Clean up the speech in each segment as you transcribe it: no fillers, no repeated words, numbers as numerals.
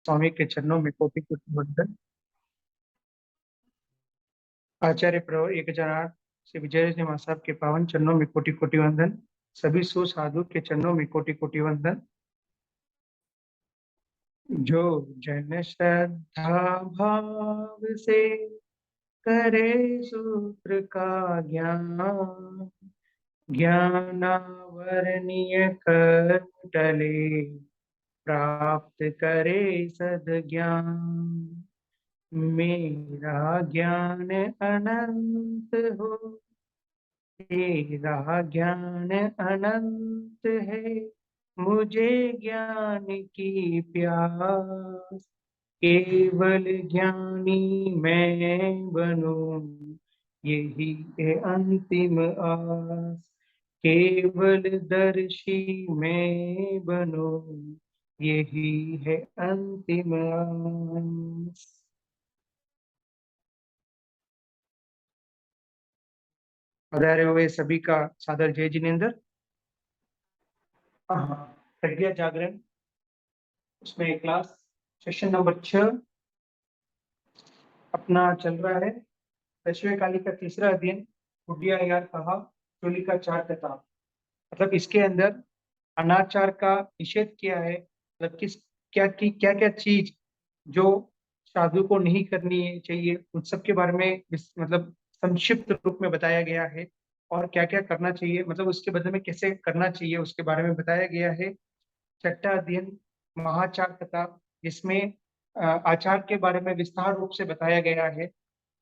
स्वामी के चरणों में कोटि कोटि वंदन। आचार्य प्रभु एक हजार श्री विजय सिंह साहब के पावन चरणों में कोटि कोटि वंदन। सभी सुसाधु के चरणों में कोटि कोटि वंदन। जो जन श्रद्धा भाव से करे सूत्र का ज्ञान, ज्ञानावरणीय कर टले प्राप्त करे सद्ज्ञान। मेरा ज्ञान अनंत हो, तेरा ज्ञान अनंत है, मुझे ज्ञान की प्यास। केवल ज्ञानी मैं बनूं, यही है अंतिम आस। केवल दर्शी मैं बनूं, यही है अंतिम आस। पधारे हुए सभी का सादर जय जिनेन्द्र। हाँ, प्रज्ञा जागरण उसमें क्लास सेशन नंबर 6 अपना चल रहा है। दशवें काली का तीसरा अध्ययन, बुढ़िया यार कहा, चोली का चार कथा। मतलब इसके अंदर अनाचार का निषेध किया है। मतलब क्या क्या चीज जो साधु को नहीं करनी चाहिए, उन सब के बारे में मतलब संक्षिप्त रूप में बताया गया है। और क्या क्या करना चाहिए, मतलब उसके बदले में कैसे करना चाहिए, उसके बारे में बताया गया है। छठा अध्ययन महाचार कथा, जिसमें आचार के बारे में विस्तार रूप से बताया गया है।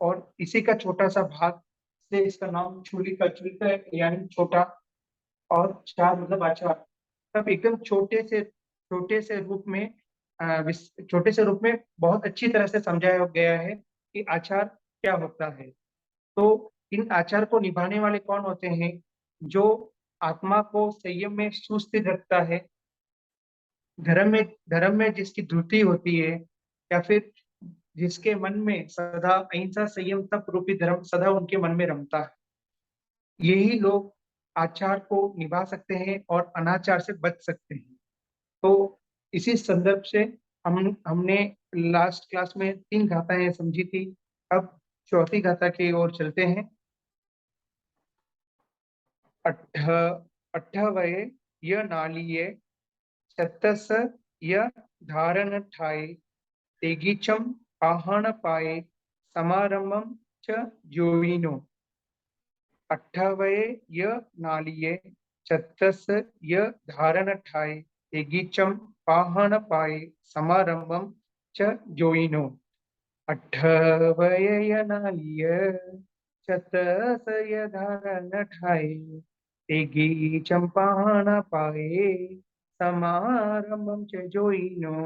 और इसी का छोटा सा भाग से इसका नाम चूली का यानी छोटा, और चार मतलब आचार। तब एकदम छोटे से रूप में छोटे से रूप में बहुत अच्छी तरह से समझाया गया है कि आचार क्या होता है। तो इन आचार को निभाने वाले कौन होते हैं? जो आत्मा को संयम में सुस्थिर रखता है, धर्म में जिसकी धुति होती है, या फिर जिसके मन में सदा अहिंसा संयम तप रूपी धर्म सदा उनके मन में रमता है, यही लोग आचार को निभा सकते हैं और अनाचार से बच सकते हैं। तो इसी संदर्भ से हमने लास्ट क्लास में 3 गाथाएं समझी थी। अब चौथी गाथा की ओर चलते हैं। अट्ठ अट्ठवये य नालिये छत्तस य धारण ठाए, तेगीचम आहण पाए, समारंभम च जोविनो। अट्ठवये य नालिये छत्तस य धारण ठाए, तेगीचम पाहन पाए, समारंभम च जोइनो। अट्ठवये य नालिये छत्तस य धारण ठाए, तेगीचम पाहन पाए, समारंभम च जोइनो।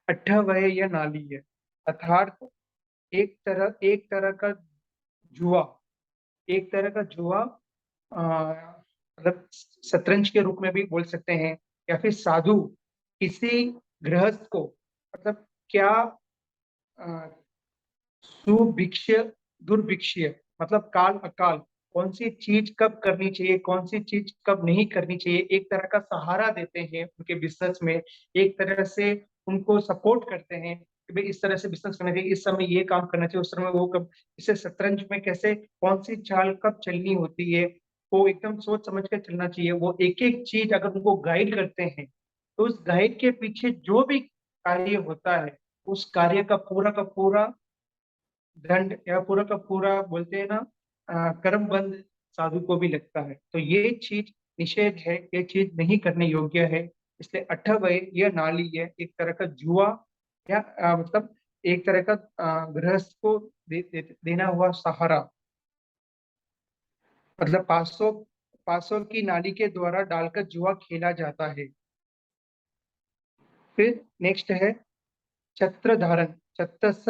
अट्ठवये य नालिये अर्थात एक तरह का जुआ, एक तरह का जुआ, मतलब शतरंज के रूप में भी बोल सकते हैं। या फिर साधु किसी गृहस्थ को, मतलब क्या सुभिक्ष्य दुर्भिक्ष्य, मतलब काल अकाल, कौन सी चीज कब करनी चाहिए, कौन सी चीज कब नहीं करनी चाहिए, एक तरह का सहारा देते हैं उनके बिजनेस में। एक तरह से उनको सपोर्ट करते हैं कि भाई इस तरह से बिजनेस करना चाहिए, इस समय ये काम करना चाहिए, उस समय वो कब। इसे शतरंज में कैसे कौन सी चाल कब चलनी होती है, वो एकदम सोच समझ कर चलना चाहिए। वो एक एक चीज अगर उनको गाइड करते हैं, तो उस गाइड के पीछे जो भी कार्य होता है, उस कार्य का पूरा दंड या पूरा का पूरा बोलते हैं ना, कर्म बंद साधु को भी लगता है। तो ये चीज निषेध है, ये चीज नहीं करने योग्य है। इसलिए अठवय यह नाली है, एक तरह का जुआ, या मतलब एक तरह का गृहस्थ को देना हुआ सहारा। मतलब 500 की नाली के द्वारा डालकर जुआ खेला जाता है। फिर नेक्स्ट है छत्र धारण, छत्रस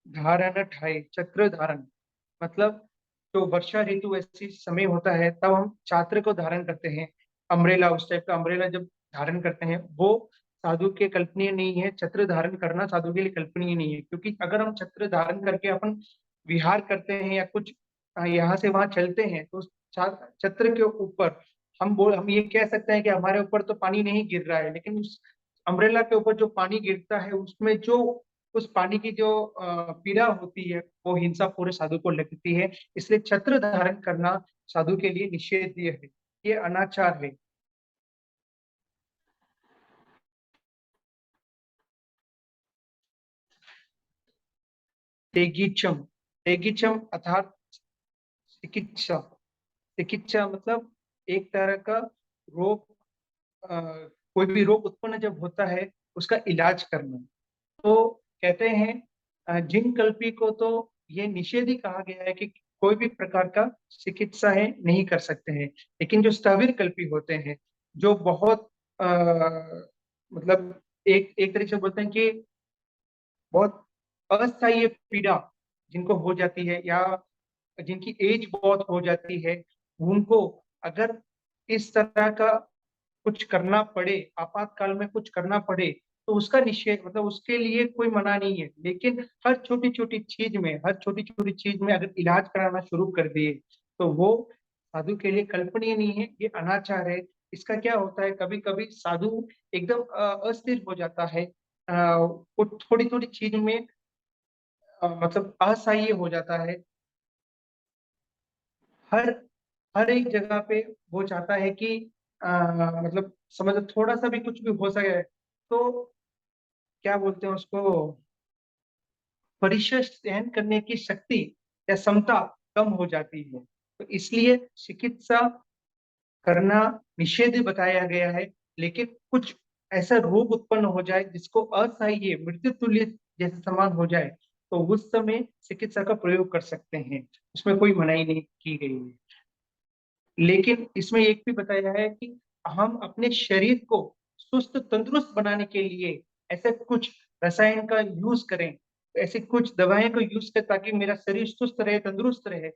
धारण ठाई, छत्र धारण मतलब जो वर्षा ऋतु ऐसी समय होता है, तब हम छात्र को धारण करते हैं। अम्ब्रेला, उस टाइप का अम्ब्रेला जब धारण करते हैं, वो साधु के कल्पनीय नहीं है। छत्र धारण करना साधु के लिए कल्पनीय नहीं है, क्योंकि अगर हम छत्र धारण करके अपन विहार करते हैं या कुछ यहाँ से वहां चलते हैं, तो उस छत्र के ऊपर हम ये कह सकते हैं कि हमारे ऊपर तो पानी नहीं गिर रहा है, लेकिन उस अम्ब्रेला के ऊपर जो पानी गिरता है उसमें जो उस पानी की जो पीड़ा होती है वो हिंसा पूरे साधु को लगती है, इसलिए छत्र धारण करना साधु के लिए निषेध्य है, ये अनाचार है। तेगीचम, तेगीचम अर्थात चिकित्सा, चिकित्सा मतलब एक तरह का रोग, कोई भी रोग उत्पन्न जब होता है उसका इलाज करना। तो कहते हैं जिन कल्पी को तो ये निषेध ही कहा गया है कि कोई भी प्रकार का चिकित्सा है नहीं कर सकते हैं, लेकिन जो स्थविर कल्पी होते हैं, जो बहुत मतलब एक एक तरीके से बोलते हैं कि बहुत अस्थायी पीड़ा जिनको हो जाती है या जिनकी एज बहुत हो जाती है, उनको अगर इस तरह का कुछ करना पड़े, आपातकाल में कुछ करना पड़े, तो उसका निषेध मतलब उसके लिए कोई मना नहीं है, लेकिन हर छोटी छोटी चीज में, हर छोटी छोटी चीज में अगर इलाज कराना शुरू कर दिए तो वो साधु के लिए कल्पनीय नहीं है, ये अनाचार है। इसका क्या होता है, कभी कभी साधु एकदम अस्थिर हो जाता है, वो थोड़ी थोड़ी चीज में मतलब असहाय हो जाता है, हर हर एक जगह पे वो चाहता है कि मतलब समझ लो थोड़ा सा भी कुछ भी हो सके तो क्या बोलते हैं उसको, परिचय सहन करने की शक्ति या क्षमता कम हो जाती है, तो इसलिए चिकित्सा करना निषेध बताया गया है। लेकिन कुछ ऐसा रोग उत्पन्न हो जाए जिसको असह्य मृत्यु तुल्य जैसे समान हो जाए, तो उस समय चिकित्सा का प्रयोग कर सकते हैं, उसमें कोई मनाही नहीं की गई है। लेकिन इसमें एक भी बताया है कि हम अपने शरीर को सुस्त तंदुरुस्त बनाने के लिए ऐसे कुछ रसायन का यूज करें, ऐसे कुछ दवाएं को यूज करें ताकि मेरा शरीर सुस्त रहे, तंदुरुस्त रहे,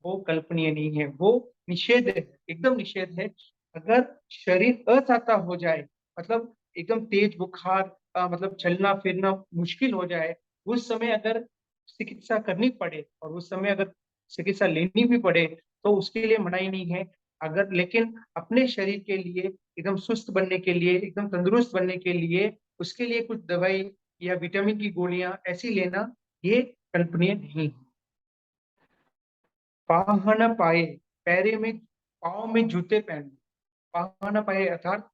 वो कल्पनीय नहीं है, वो निषेध है, एकदम निषेध है। अगर शरीर अचाता हो जाए, मतलब एकदम तेज बुखार, मतलब चलना फिरना मुश्किल हो जाए, उस समय अगर चिकित्सा करनी पड़े और उस समय अगर चिकित्सा लेनी भी पड़े तो उसके लिए मनाही नहीं है। अगर लेकिन अपने शरीर के लिए एकदम सुस्त बनने के लिए, एकदम तंदुरुस्त बनने के लिए, उसके लिए कुछ दवाई या विटामिन की गोलियां ऐसी लेना, ये कल्पनीय नहीं है। पाहन पाए, पैरे में, पाँव में जूते पहनना, पाहन पाए अर्थात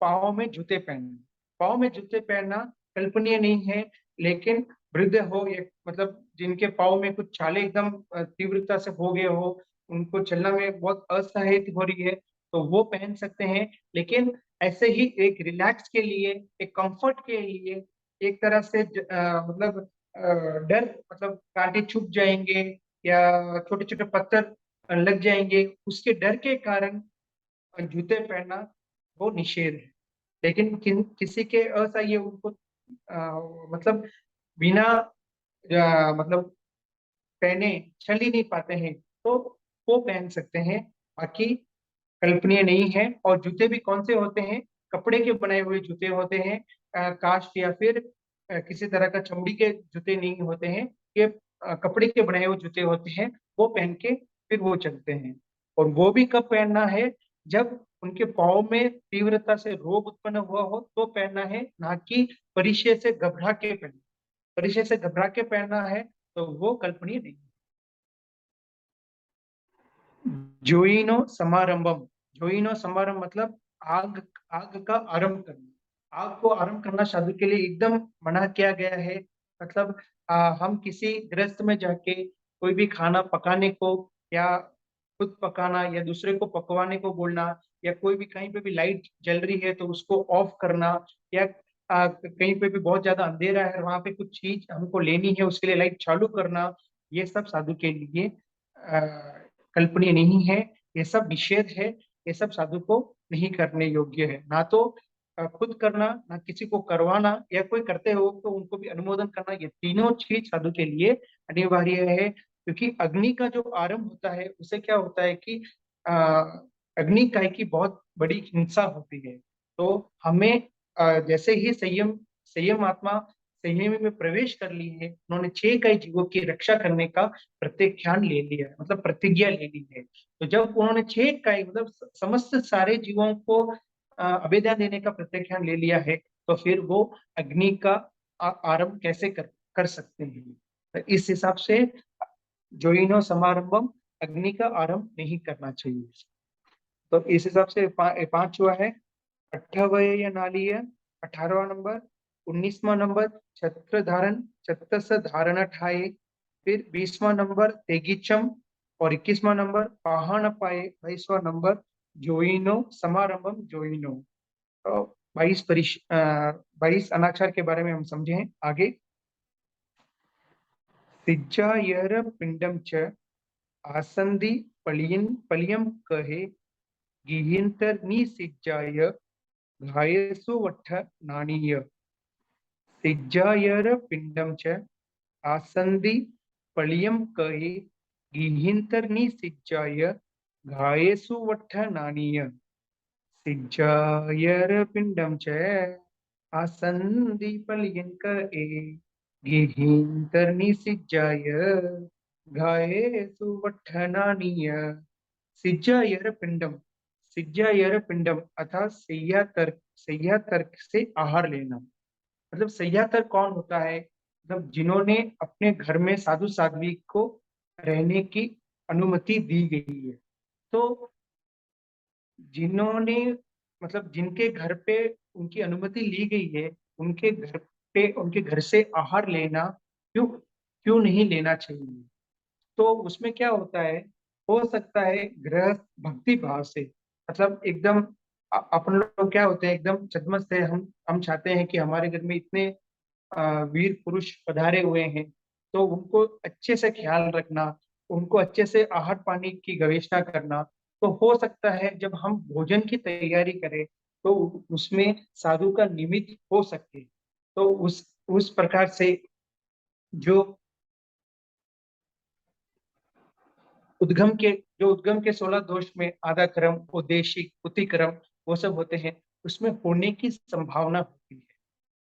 पाँव में जूते पहनना, पाँव में जूते पहनना कल्पनीय नहीं है, लेकिन वृद्ध हो या मतलब जिनके पाँव में कुछ छाले एकदम तीव्रता से हो गए हो, उनको चलना में बहुत असहायता हो रही है, तो वो पहन सकते हैं। लेकिन ऐसे ही एक रिलैक्स के लिए, एक कंफर्ट के लिए, एक तरह से मतलब डर, मतलब कांटे चुभ जाएंगे या छोटे छोटे पत्थर लग जाएंगे, उसके डर के कारण जूते पहनना वो निषेध है। लेकिन किसी के असह्य उनको मतलब बिना मतलब पहने चल ही नहीं पाते हैं, तो वो पहन सकते हैं, बाकी कल्पनीय नहीं है। और जूते भी कौन से होते हैं, कपड़े के बनाए हुए जूते होते हैं, काष्ठ या फिर किसी तरह का चमड़ी के जूते नहीं होते हैं, ये कपड़े के बनाए हुए जूते होते हैं, वो पहन के फिर वो चलते हैं। और वो भी कब पहनना है, जब उनके पाँव में तीव्रता से रोग उत्पन्न हुआ हो तो पहनना है, ना कि परिचय से घबरा के पहनना। परिचय से घबरा के पहनना है तो वो कल्पनीय नहीं। जोइनो समारंभम, जोइनो समारंभ मतलब आग, आग का आरंभ करना, आग को आरंभ करना साधु के लिए एकदम मना किया गया है। मतलब हम किसी गृहस्थ में जाके कोई भी खाना पकाने को या खुद पकाना या दूसरे को पकवाने को बोलना, या कोई भी कहीं पे भी लाइट जल रही है तो उसको ऑफ करना, या कहीं पे भी बहुत ज्यादा अंधेरा है वहां पे कुछ चीज हमको लेनी है उसके लिए लाइट चालू करना, ये सब साधु के लिए कल्पनीय नहीं है, ये सब निषेध है, ये सब साधु को नहीं करने योग्य है। ना तो खुद करना, ना किसी को करवाना, या कोई करते हो तो उनको भी अनुमोदन करना, ये तीनों चीज साधु के लिए अनिवार्य है। क्योंकि अग्नि का जो आरंभ होता है उससे क्या होता है कि अ, अग्नि काय की बहुत बड़ी हिंसा होती है, तो हमें जैसे ही संयम, संयम आत्मा संयमी में प्रवेश कर ली है, उन्होंने 6 जीवों की रक्षा करने का प्रत्याख्यान ले लिया है, मतलब प्रतिज्ञा ले ली है। तो जब उन्होंने 6 मतलब समस्त सारे जीवों को अभेदान देने का प्रत्याख्यान ले लिया है, तो फिर वो अग्नि का आरंभ कैसे कर सकते हैं। तो इस हिसाब से जोइनो समारंभम, अग्नि का आरंभ नहीं करना चाहिए। तो इस हिसाब से पांच हुआ है। अठ्ठवय नालीय 18वां नंबर, 19वां नंबर छत्र धारण, छत्र से धारण ठाए, फिर 20वां नंबर तेगिचम और 21वां नंबर पाहन पाए, 22वां नंबर जोइनो समारंभम जोइनो। तो 22 अनाक्षर के बारे में हम समझे हैं। आगे सिज्जायर पिंडम च आसंदी पलियम कहे गिहिंतर निसिज्जाय घायसु वट्ठ नाणीय। सिज्जायर पिंडम च आसंदी पलियम कहे गिहिंतर निसिज्जाय घायसु वट्ठ नाणीय। सिज्जायर पिंडम च आसंदी पलियम कहे गिहिंतर निसिज्जाय घायसु वट्ठ नाणीय। सिज्जायर पिंडम, सिज्जायर पिंडम अर्थात सह्या तर्क से आहार लेना। मतलब सह्या तर्क कौन होता है? मतलब जिन्होंने अपने घर में साधु साध्वी को रहने की अनुमति दी गई है। तो जिन्होंने मतलब जिनके घर पे उनकी अनुमति ली गई है, उनके घर पे उनके घर से आहार लेना क्यों क्यों नहीं लेना चाहिए? तो उसमें क्या होता है, हो सकता है गृहस्थ भक्ति भाव से, मतलब एकदम अपन लोग क्या होते हैं एकदम छद्मस से, हम चाहते हैं कि हमारे घर में इतने वीर पुरुष पधारे हुए हैं, तो उनको अच्छे से ख्याल रखना, उनको अच्छे से आहार पानी की गवेषणा करना। तो हो सकता है जब हम भोजन की तैयारी करें तो उसमें साधु का निमित्त हो सके। तो उस प्रकार से जो उद्गम के 16 दोष में आधा क्रम, उद्देशिक, उत्तिक्रम वो सब होते हैं, उसमें होने की संभावना होती है।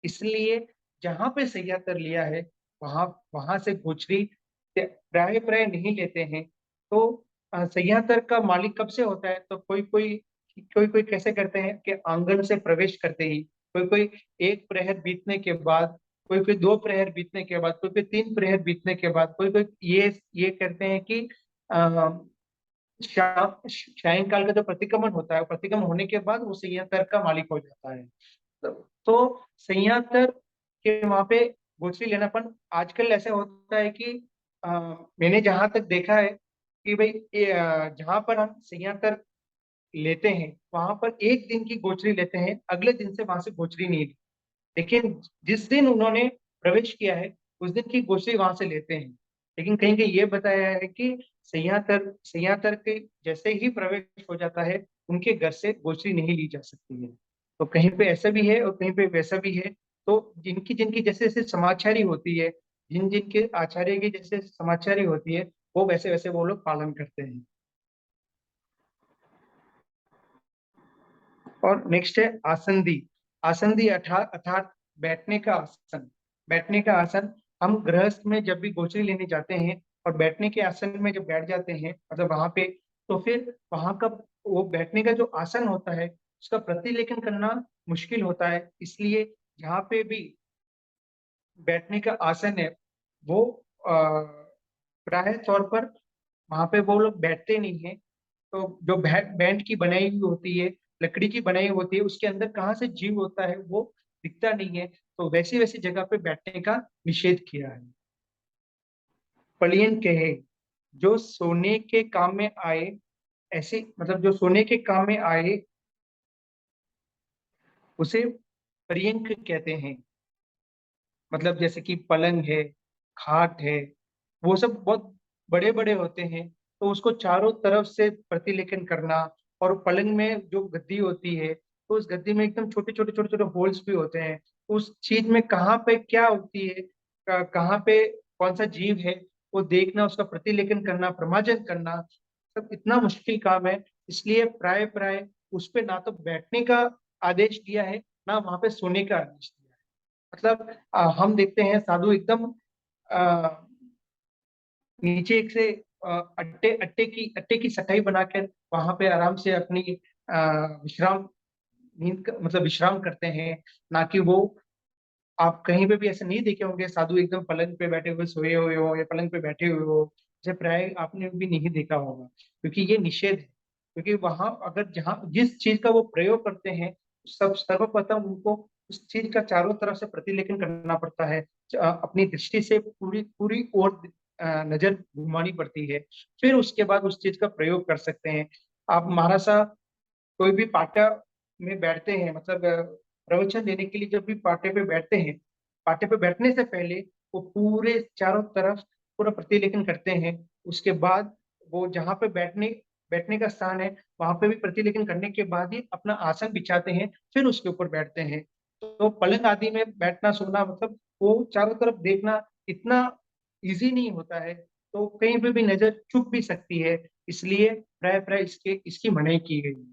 इसलिए जहां पे सह्यातर लिया है वहां वहां से गोचरी प्राय प्राय नहीं लेते हैं। तो सह्यातर का मालिक कब से होता है? तो कोई कोई कैसे करते हैं कि आंगन से प्रवेश करते ही, कोई कोई एक प्रहर बीतने के बाद, कोई कोई दो प्रहर बीतने के बाद, कोई कोई तीन प्रहर बीतने के बाद, कोई कोई ये करते हैं कि सायंकाल का जो प्रतिक्रमण होता है, प्रतिक्रमण होने के बाद वो संयंत्र का मालिक हो जाता है। तो संयंत्र के वहां पे गोचरी लेनापन आजकल ऐसा होता है कि मैंने जहां तक देखा है कि भाई जहां पर हम संयंत्र लेते हैं वहां पर एक दिन की गोचरी लेते हैं, अगले दिन से वहां से गोचरी नहीं ली। लेकिन जिस दिन उन्होंने प्रवेश किया है उस दिन की गोचरी वहां से लेते हैं। लेकिन कहीं कहीं ये बताया है कि सह्यातर के जैसे ही प्रवेश हो जाता है उनके घर से गोचरी नहीं ली जा सकती है। तो कहीं पे ऐसा भी है और कहीं पे वैसा भी है। तो जिनकी जिनकी जैसे जैसे समाचारी होती है, जिन जिनके आचार्य की जैसे समाचारी होती है, वो वैसे वैसे वो लोग पालन करते हैं। और नेक्स्ट है आसंदी। आसंदी अर्थात बैठने का आसन। बैठने का आसन, हम गृहस्थ में जब भी गोचरी लेने जाते हैं और बैठने के आसन में जब बैठ जाते हैं मतलब वहां पे, तो फिर वहां का वो बैठने का जो आसन होता है उसका प्रतिलेखन करना मुश्किल होता है। इसलिए जहाँ पे भी बैठने का आसन है वो प्राय तौर पर वहां पे वो लोग बैठते नहीं है। तो जो बैंड की बनाई हुई होती है, लकड़ी की बनाई होती है, उसके अंदर कहाँ से जीव होता है वो दिखता नहीं है। तो वैसी वैसी जगह पे बैठने का निषेध किया है। पलियन कहे, जो सोने के काम में आए, ऐसे मतलब जो सोने के काम में आए उसे पर्यंक कहते हैं। मतलब जैसे कि पलंग है, खाट है, वो सब बहुत बड़े बड़े होते हैं। तो उसको चारों तरफ से प्रतिलेखन करना, और पलंग में जो गद्दी होती है तो उस गद्दी में एकदम छोटे छोटे छोटे छोटे होल्स भी होते हैं। उस चीज में कहाँ पे क्या होती है, कहाँ पे कौन सा जीव है, वो देखना, उसका प्रतिलेखन करना, प्रमाजन करना, सब इतना मुश्किल काम है। इसलिए प्राय प्राय उस पे ना तो बैठने का आदेश दिया है, ना वहां पे सोने का आदेश दिया है। मतलब हम देखते हैं साधु एकदम नीचे एक से अट्टे अट्टे की सटाई बनाकर वहां पे आराम से अपनी विश्राम मतलब विश्राम करते हैं, ना कि वो, आप कहीं पे भी ऐसे नहीं देखे होंगे साधु एकदम पलंग पे बैठे हुए सोए हुए हो या पलंग पे बैठे हुए हो, जैसे प्राय आपने भी नहीं देखा होगा, क्योंकि ये निषेध है। क्योंकि वहां अगर जहाँ जिस चीज का वो प्रयोग करते हैं, सब सर्वप्रथम उनको उस चीज का चारों तरफ से प्रतिलेखन करना पड़ता है, अपनी दृष्टि से पूरी पूरी ओर नजर घुमानी पड़ती है, फिर उसके बाद उस चीज का प्रयोग कर सकते हैं। आप महाराज, कोई भी पाठ्य में बैठते हैं, मतलब प्रवचन देने के लिए जब भी पाठ्य पे बैठते हैं, पाठ्य पे बैठने से पहले वो पूरे चारों तरफ पूरा प्रतिलेखन करते हैं। उसके बाद वो जहाँ पे बैठने बैठने का स्थान है, वहां पे भी प्रतिलेखन करने के बाद ही अपना आसन बिछाते हैं, फिर उसके ऊपर बैठते हैं। तो पलंग आदि में बैठना सोना, मतलब वो चारों तरफ देखना इतना इजी नहीं होता है, तो कहीं पे भी नजर चुक भी सकती है, इसलिए प्राय प्राय इसकी मनाही की गई है।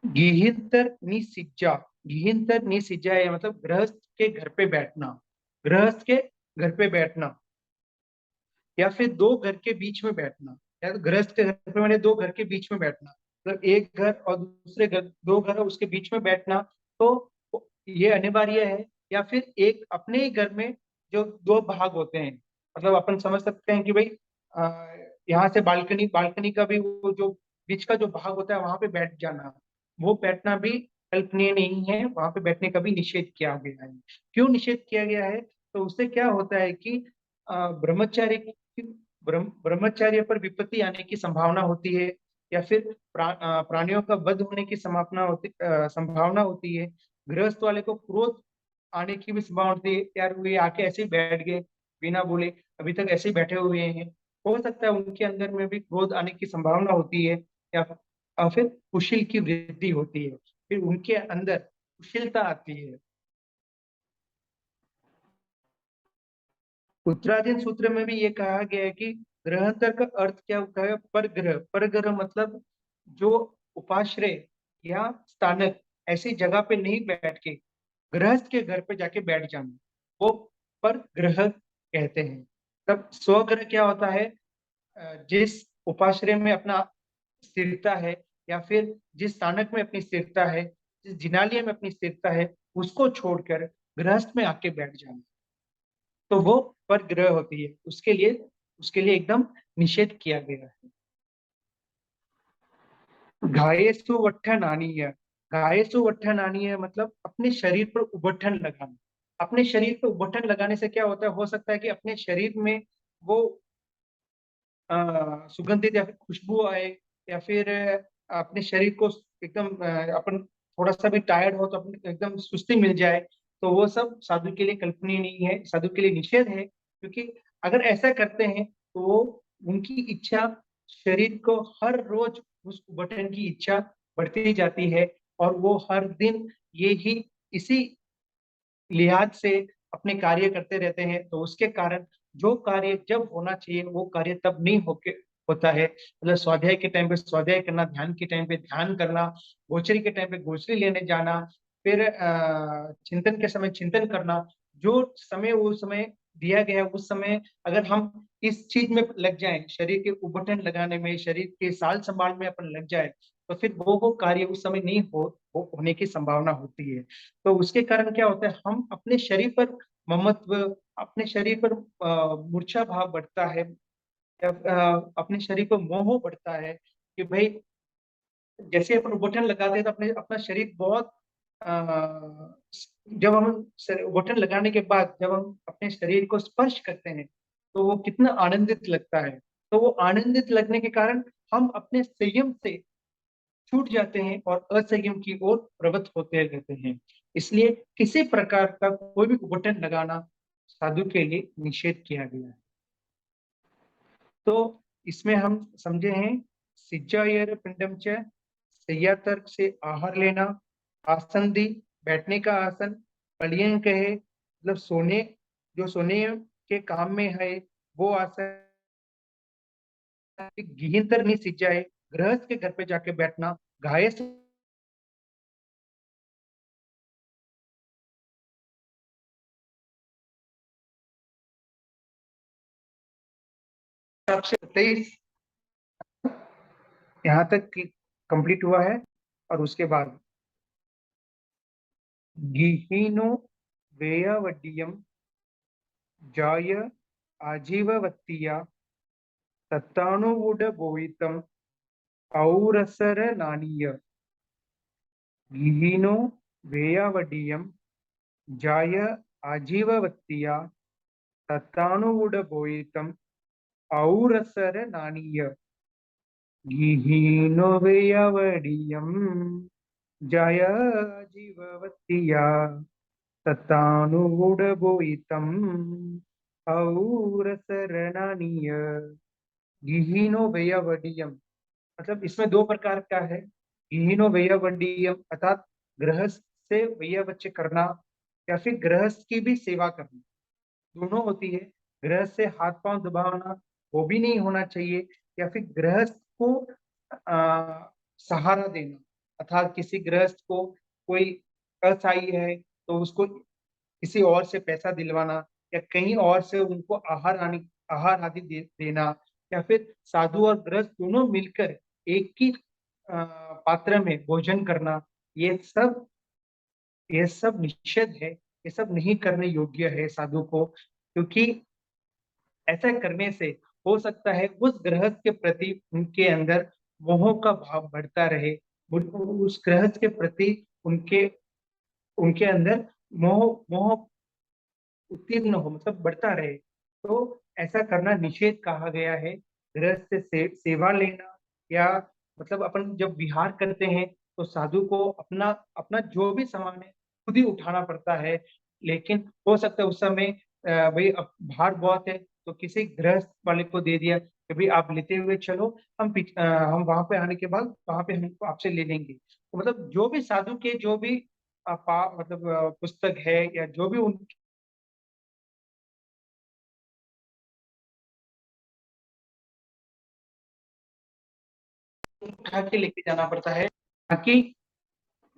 गिहिंतर निसिज्जा, गिहिंतर निसिज्जा है मतलब गृहस्थ के घर पे बैठना, गृहस्थ के घर पे बैठना, या फिर दो घर के बीच में बैठना, या तो गृहस्थ के घर पे मैंने दो घर के बीच में बैठना, मतलब एक घर और दूसरे घर, दो घर है उसके बीच में बैठना, तो ये अनिवार्य है। या फिर एक अपने ही घर में जो दो भाग होते हैं, मतलब अपन समझ सकते हैं कि भाई यहाँ से बालकनी बालकनी का भी वो जो बीच का जो भाग होता है वहां पे बैठ जाना, वो बैठना भी कल्पनीय नहीं है, वहां पे बैठने का भी निषेध किया गया है। क्यों निषेध किया गया है? तो उससे क्या होता है कि ब्रह्मचारी ब्रह्मचर्य पर विपत्ति आने की संभावना होती है, या फिर प्राणियों का वध होने की संभावना होती है। गृहस्थ वाले को क्रोध आने की भी संभावना होती है, यार वे आके ऐसे ही बैठ गए बिना बोले, अभी तक ऐसे ही बैठे हुए हैं, हो सकता है उनके अंदर में भी क्रोध आने की संभावना होती है, या फिर कुशील की वृद्धि होती है, फिर उनके अंदर कुशीलता आती है। उत्तराधीन सूत्र में भी ये कहा गया है कि ग्रहांतर का अर्थ क्या होता है? परग्रह, परग्रह मतलब जो उपाश्रय या स्थानक, ऐसी जगह पे नहीं बैठ के गृहस्थ के घर पे जाके बैठ जाना, वो परग्रह कहते हैं। तब स्वग्रह क्या होता है? जिस उपाश्रय में अपना स्थिरता है, या फिर जिस स्थानक में अपनी स्थिरता है, जिस जिनालय में अपनी स्थिरता है, उसको छोड़कर गृहस्थ में आके बैठ जाना, तो वो परग्रह होती है, उसके लिए एकदम निषेध किया गया है। घायेसु वट्ठनानीय, घायेसु वट्ठनानीय मतलब अपने शरीर पर उबट्ठन लगाना। अपने शरीर पर उबट्ठन लगाने से क्या होता है? हो सकता है कि अपने शरीर में वो सुगंधित या फिर खुशबू आए, या फिर अपने शरीर को एकदम अपन थोड़ा सा भी टायर्ड हो तो अपने एकदम सुस्ती मिल जाए, तो वो सब साधु के लिए कल्पनीय नहीं है, साधु के लिए निषेध है। क्योंकि अगर ऐसा करते हैं तो वो उनकी इच्छा, शरीर को हर रोज उस बटन की इच्छा बढ़ती जाती है, और वो हर दिन ये ही इसी लिहाज से अपने कार्य करते रहते हैं, तो उसके कारण जो कार्य जब होना चाहिए वो कार्य तब नहीं होता है, मतलब स्वाध्याय के टाइम पे स्वाध्याय करना, ध्यान के टाइम पे ध्यान करना, गोचरी के टाइम पे गोचरी लेने जाना, फिर चिंतन के समय चिंतन करना, जो समय वो समय दिया गया है उस समय अगर हम इस चीज में लग जाएं, शरीर के उबटन लगाने में, शरीर के साल संभाल में अपन लग जाए, तो फिर वो कार्य उस समय नहीं होने की संभावना होती है। तो उसके कारण क्या होता है? हम अपने शरीर पर ममत्व, अपने शरीर पर मूर्छा भाव बढ़ता है, या अपने शरीर पर मोह बढ़ता है, कि भाई जैसे अपन बटन लगाते हैं तो अपने अपना शरीर बहुत जब हम बटन लगाने के बाद जब हम अपने शरीर को स्पर्श करते हैं तो वो कितना आनंदित लगता है। तो वो आनंदित लगने के कारण हम अपने संयम से छूट जाते हैं और असंयम की ओर प्रवृत्त होते रहते हैं। इसलिए किसी प्रकार का कोई भी बटन लगाना साधु के लिए निषेध किया गया है। तो इसमें हम समझे हैं सिज्जायर पिंडम च, सैया तर्क से आहार लेना, आसन दी, बैठने का आसन, पलियन कहे मतलब सोने, जो सोने के काम में है वो आसन, गिहिंतर नहीं सिज्जा है, गृहस्थ के घर पे जाके बैठना, घाय से 23 यहाँ तक कंप्लीट हुआ है। और उसके बाद गिहीनो व्ययवड्डियम जाय आजीववत्तिया तत्तानुवुडभोवितम औरसर नानीय। गिहीनो व्ययवड्डियम जाय आजीववत्तिया तत्तानुवुडभोवितम औरसर नानीय। गिहीनो व्ययवड्डियम जाय आजीववत्तिया तत्तानुगुणभूयितम् औरसरणनीय। गिहीनो व्ययवडीयम मतलब इसमें दो प्रकार का है। गिहीनो व्ययवडीयम अर्थात गृहस्थ से व्ययवच्य करना या फिर गृहस्थ की भी सेवा करना, दोनों होती है। गृहस्थ से हाथ पांव दबाना वो भी नहीं होना चाहिए, या फिर गृहस्थ को सहारा देना, अर्थात किसी गृहस्थ को कोई असहाय है तो उसको किसी और से पैसा दिलवाना या कहीं और से उनको आहार आदि देना, या फिर साधु और गृहस्थ दोनों मिलकर एक ही पात्र में भोजन करना, ये सब ये सब निषेध है। ये सब नहीं करने योग्य है साधु को, क्योंकि ऐसा करने से हो सकता है उस गृहस्थ के प्रति उनके अंदर मोह का भाव बढ़ता रहे, उस गृहस्थ के प्रति उनके उनके अंदर मोह मोह उत्तीर्ण हो, मतलब बढ़ता रहे। तो ऐसा करना निषेध कहा गया है। गृहस्थ से सेवा लेना या मतलब अपन जब विहार करते हैं तो साधु को अपना अपना जो भी सामान है खुद ही उठाना पड़ता है, लेकिन हो सकता है उस समय भाई अब भार बहुत है तो किसी गृहस्थ वाले को दे दिया कि भाई आप लेते हुए चलो, हम वहां पे आने के बाद वहां पे हम आपसे ले लेंगे। तो मतलब जो भी साधु के जो भी मतलब पुस्तक है या जो भी उठा के लेके जाना पड़ता है, ताकि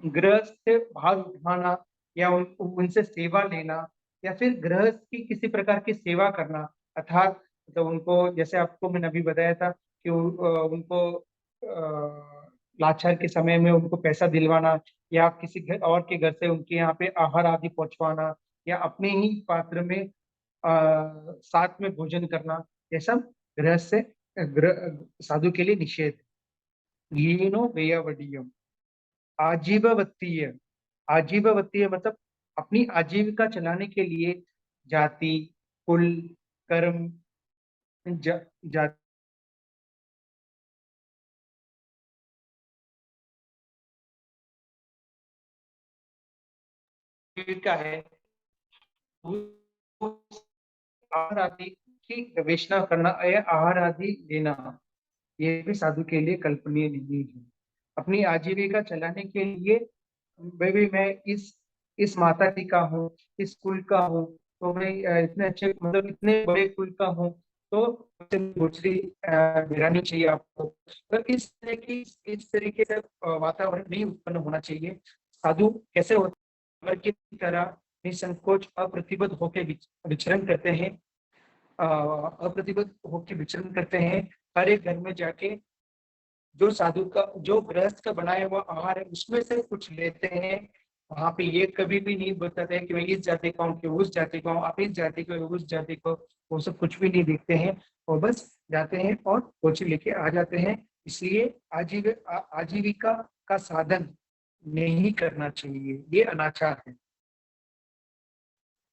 गृहस्थ से भार उठाना या उनसे सेवा लेना या फिर गृहस्थ की किसी प्रकार की सेवा करना, अर्थात तो उनको जैसे आपको मैंने अभी बताया था कि उनको लाचार के समय में उनको पैसा दिलवाना या किसी घर और के घर से उनके यहाँ पे आहार आदि पहुंचवाना या अपने ही पात्र में साथ में भोजन करना, ये सब गृहस्थ से साधु के लिए निषेध। हीनो व्ययवडीयम आजीववत्तीय। आजीववत्तीय मतलब अपनी आजीविका चलाने के लिए जाति, कुल, कर्म, जाति का है आहार आदि की गवेषणा करना या आहार आदि लेना, ये भी साधु के लिए कल्पनीय नहीं है। अपनी आजीविका चलाने के लिए भाई मैं इस माता जी का हूँ, इस कुल का हूँ, तो मैं इतने अच्छे मतलब इतने बड़े कुल का हूँ, तो मुझसे दूसरी गिरानी चाहिए आपको। तो इस तरीके से वातावरण नहीं उत्पन्न होना चाहिए। साधु कैसे होते की तरह निसंकोच अप्रतिबद्ध होकर विचरण करते हैं, अप्रतिबद्ध होकर विचरण करते हैं। हर एक घर में जाके जो साधु का जो गृहस्थ का बनाया हुआ आहार है उसमें से कुछ लेते हैं। वहां पे ये कभी भी नहीं बताते हैं कि मैं इस जाति का हूँ कि उस जाति का हूँ, आप इस जाति को उस जाति को, वो सब कुछ भी नहीं देखते हैं। वो बस जाते हैं और कोची लेके आ जाते हैं। इसलिए आजीविका का साधन नहीं करना चाहिए, ये अनाचार है।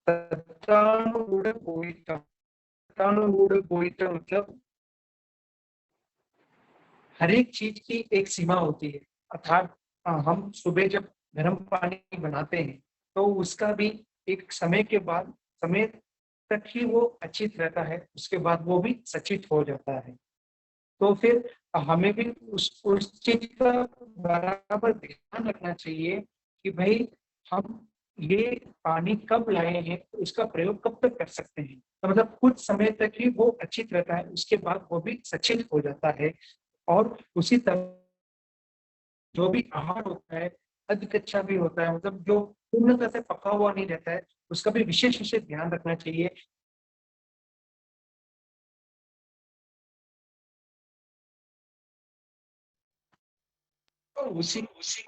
तथानुगुण बोहितम, तथानुगुण बोहितम मतलब हर एक चीज की एक सीमा होती है। अर्थात हम सुबह जब गर्म पानी बनाते हैं तो उसका भी एक समय के बाद समय तक ही वो अच्छित रहता है, उसके बाद वो भी सचित हो जाता है। तो फिर हमें भी उस चीज का बराबर ध्यान रखना चाहिए कि भाई हम ये पानी कब लाए हैं, तो इसका प्रयोग कब तक कर सकते हैं। तो मतलब कुछ समय तक ही वो अच्छित रहता है, उसके बाद वो भी सचित हो जाता है। और उसी तरह जो भी आहार होता है अध कच्चा भी होता है, मतलब जो पूर्णतः से पका हुआ नहीं रहता है, उसका भी विशेष विशेष ध्यान रखना चाहिए। उसी उसी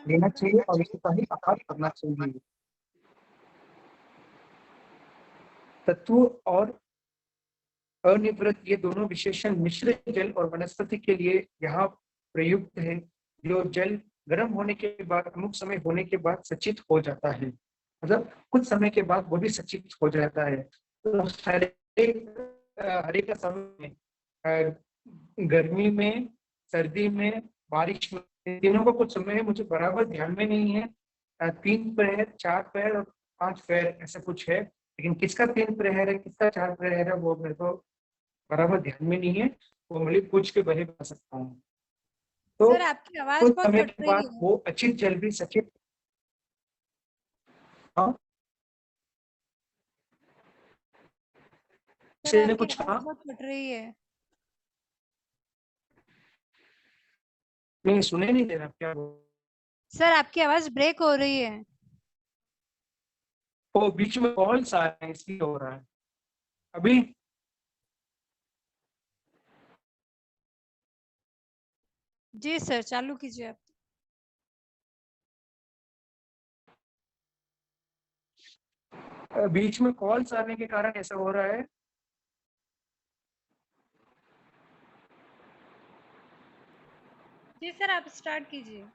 लेना चाहिए और उसी का ही आहार करना चाहिए। तत्व और अनिवृत्त ये दोनों विशेषण मिश्र जल और वनस्पति के लिए यहाँ प्रयुक्त है। जो जल गर्म होने के बाद अमुक समय होने के बाद सचित हो जाता है, मतलब कुछ समय के बाद वो भी सचित हो जाता है। तो हरे का समय गर्मी में, सर्दी में, बारिश में, तीनों का कुछ समय है, मुझे बराबर ध्यान में नहीं है। 3 प्रहर, 4 प्रहर और 5 प्रहर ऐसा कुछ है, लेकिन किसका 3 प्रहर है, किसका 4 प्रहर है, वो मेरे को बराबर ध्यान में नहीं है। वो मैं पूछ के वही बता सकता हूँ। तो सर आपकी आवाज कुछ बहुत समय कट के रही बाद है। वो अचित जल भी सचित। हाँ, सर किसी ने आपकी कुछ आवाज कहा? बहुत कट रही है। नहीं, सुने नहीं दे रहा क्या? सर आपकी आवाज ब्रेक हो रही है। वो बीच में कॉल्स आ रहे हैं इसलिए हो रहा है। अभी जी सर, चालू कीजिए आप। बीच में कॉल्स आने के कारण ऐसा हो रहा है। जी सर, आप स्टार्ट कीजिए।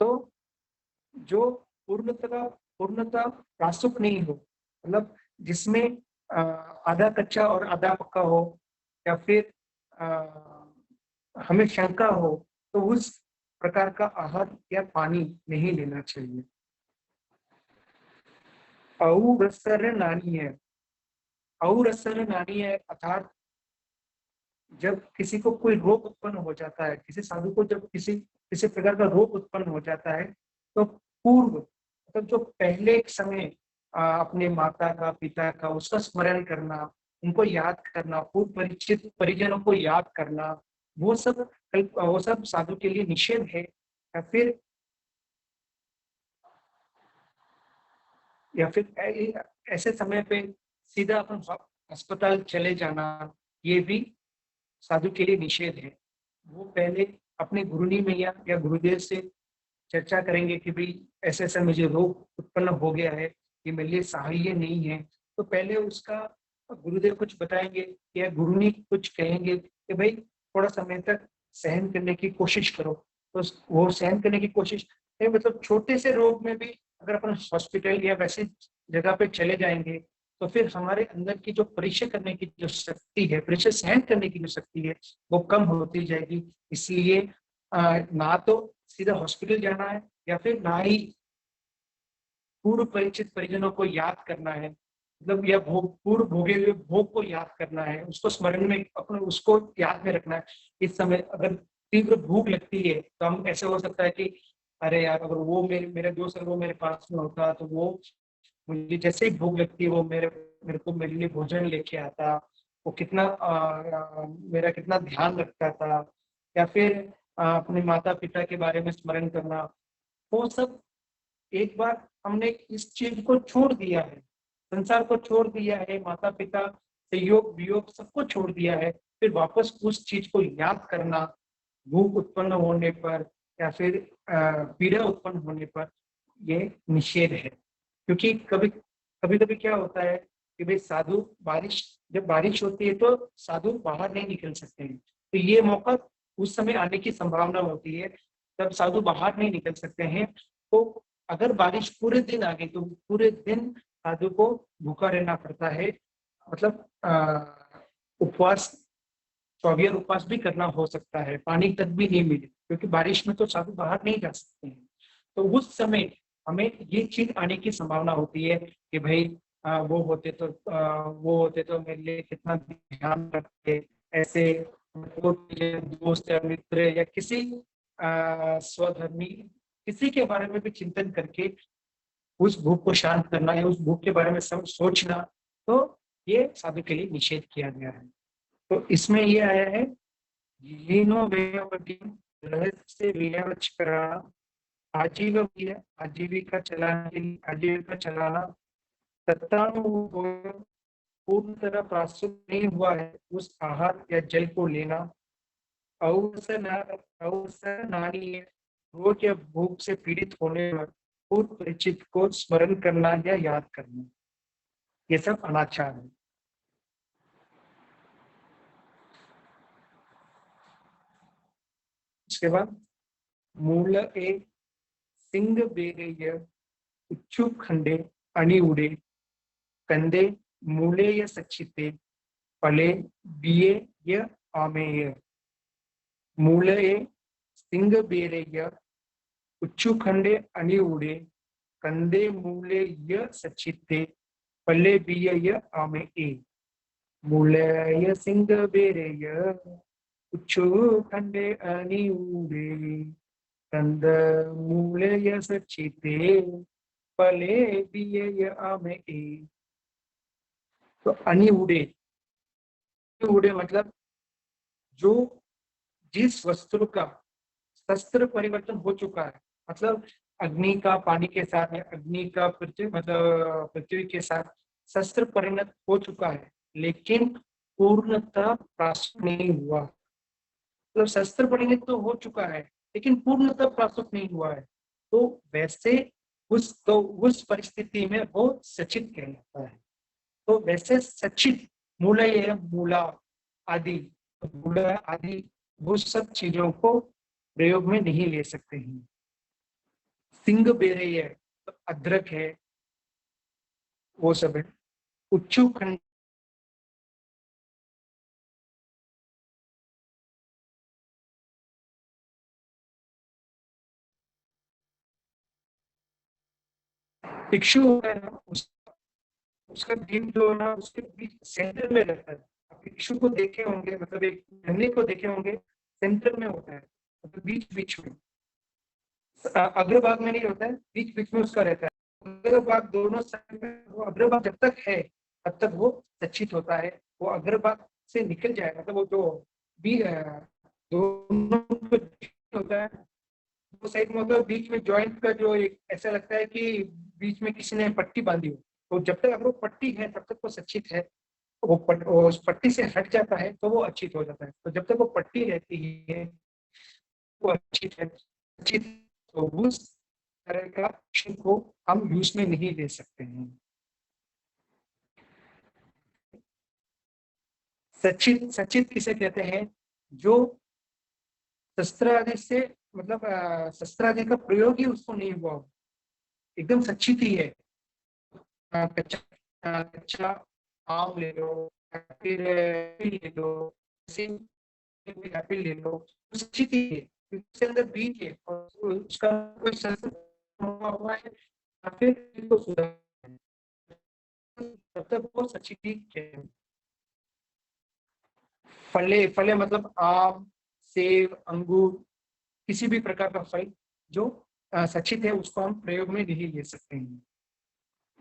तो जो पूर्णतः रासुक नहीं हो, मतलब जिसमें आधा कच्चा और आधा पक्का हो, या फिर हमें शंका हो, तो उस प्रकार का आहार या पानी नहीं लेना चाहिए। औरसर नानी है। औरसर नानी है अर्थात जब किसी को कोई रोग उत्पन्न हो जाता है, किसी साधु को जब किसी किसी प्रकार का रोग उत्पन्न हो जाता है, तो पूर्व मतलब जो पहले एक समय अपने माता का, पिता का, उसका स्मरण करना, उनको याद करना, पूर्व परिचित परिजनों को याद करना, वो सब साधु के लिए निषेध है। या फिर ऐसे समय पे सीधा अपन अस्पताल चले जाना, ये भी साधु के लिए निषेध है। वो पहले अपने गुरुनी मैया या गुरुदेव से चर्चा करेंगे कि भाई ऐसे ऐसा मुझे रोग उत्पन्न हो गया है, ये मेरे लिए सहाय नहीं है। तो पहले उसका गुरुदेव कुछ बताएंगे या गुरुनी कुछ कहेंगे कि भाई थोड़ा समय तक सहन करने की कोशिश करो। तो वो सहन करने की कोशिश नहीं, मतलब छोटे से रोग में भी अगर अपन हॉस्पिटल या वैसे जगह पे चले जाएंगे, तो फिर हमारे अंदर की जो परीक्षा करने की जो शक्ति है, परीक्षा सहन करने की जो शक्ति है, वो कम होती जाएगी। इसलिए ना तो सीधा हॉस्पिटल जाना है, या फिर ना ही पूर्व परिचित परिजनों को याद करना है, मतलब या पूर्व भोगे हुए भोग को याद करना है, उसको स्मरण में अपने उसको याद में रखना है। इस समय अगर तीव्र भूख लगती है, तो हम ऐसे हो सकता है कि अरे यार, अगर वो मेरे दोस्त अगर वो मेरे पास में होता, तो वो मुझे जैसे ही भूख लगती है वो मेरे को मेरे लिए भोजन लेके आता, वो कितना मेरा कितना ध्यान रखता था। या फिर अपने माता पिता के बारे में स्मरण करना, वो सब एक बार हमने इस चीज को छोड़ दिया है, संसार को छोड़ दिया है, माता पिता संयोग वियोग सबको छोड़ दिया है, फिर वापस उस चीज को याद करना भूख उत्पन्न होने पर या फिर पीड़ा उत्पन्न होने पर, ये निषेध है। क्योंकि कभी कभी कभी क्या होता है कि भाई साधु जब बारिश होती है तो साधु बाहर नहीं निकल सकते हैं, तो ये मौका उस समय आने की संभावना होती है, तब साधु बाहर नहीं निकल सकते हैं। तो अगर बारिश पूरे दिन आ गई तो पूरे दिन साधु को भूखा रहना पड़ता है, मतलब उपवास, 24 उपवास भी करना हो सकता है, पानी तक भी नहीं मिले, क्योंकि बारिश में तो साधु बाहर नहीं जा सकते हैं। तो उस समय हमें ये चीज आने की संभावना होती है कि भाई वो होते तो मेरे लिए कितना ध्यान रखते, ऐसे दोस्त या मित्र या किसी स्वधर्मी किसी के बारे में भी चिंतन करके उस भूख को शांत करना या उस भूख के बारे में सब सोचना, तो ये साधु के लिए निषेध किया गया है। तो इसमें ये आया है लीनो वेयवटिम रहस्य विवेच कराना, आजीविका चलाने के लिए आजीविका चलाना, तत्तानुभव पूर्ण तरह प्रस्तुत नहीं हुआ है उस आहार या जल को लेना, अवसनानीय रोग या भूख से पीड़ित होने पर पूर्व परिचित को स्मरण करना या याद करना, ये सब अनाचार है। उसके बाद मूल ए सिंग बेरेय उच्चु खंडे आणि उडे कंदे मूले य सच्चिते फले बिये य आमेय। मूल ए सिंग बेरेय उच्चु खंडे आणि उडे कंदे मूले य सच्चिते फले बिये य आमेय। मूलय सिंग बेरेय उच्चु खंडे आणि उडे कंद मूलय सच्चिते फले बिये आमेय। तो अनि उड़े मतलब जो जिस वस्त्र का शस्त्र परिवर्तन हो चुका है, मतलब अग्नि का पानी के साथ है, अग्नि का पृथ्वी मतलब पृथ्वी के साथ शस्त्र परिणत हो चुका है, लेकिन पूर्णतः प्रस्तुत नहीं हुआ। मतलब शस्त्र परिणत तो हो चुका है लेकिन पूर्णतः प्रस्तुत नहीं हुआ है, तो वैसे उस परिस्थिति में वो सचित कहलाता है। तो वैसे सचित मूलय मूला आदि, मूला आदि वो सब चीजों को प्रयोग में नहीं ले सकते हैं। सिंग बेरेय अदरक है, वो सब है। उच्चु खंड इक्षु है ना, उसका बीज जो है ना उसके बीच सेंटर में रहता है। आप इक्षु को देखे होंगे, मतलब एक गन्ने को देखे होंगे, सेंटर में होता है, मतलब बीच बीच में, अग्रभाग में नहीं होता है, बीच बीच में उसका रहता है। अग्रभाग दोनों साइड में, वो अग्रभाग जब तक है तब तक वो सच्चित होता है। वो अग्रभाग से निकल जाए, मतलब वो जो भी दोनों होता है वो साइड में, मतलब बीच में जॉइंट का जो एक ऐसा लगता है कि बीच में किसी ने पट्टी बांधी हो, तो जब तक अगर वो पट्टी है तब तक वो सच्चित है। वो उस पट्टी से हट जाता है तो वो अचित हो जाता है। तो जब तक वो पट्टी रहती है वो अचित है। अचित तो उस तरह का अक्षर को हम यूज में नहीं ले सकते हैं। सचित सचित किसे कहते हैं? जो शस्त्र आदि से, मतलब शस्त्र आदि का प्रयोग ही उसको नहीं हुआ हो, एकदम सचित ही है। कच्चा आम ले लो या फिर एप्पल ले लो, एप्पल ले लो, सचित ही है, उसके अंदर बीज है और उसका कोई शस्त्र हुआ है या फिर इसको सुधार है, तब तक वो सचित ही है। फले फले मतलब आम, सेब, अंगूर, किसी भी प्रकार का फल जो सचित है उसको हम प्रयोग में नहीं ले सकते हैं।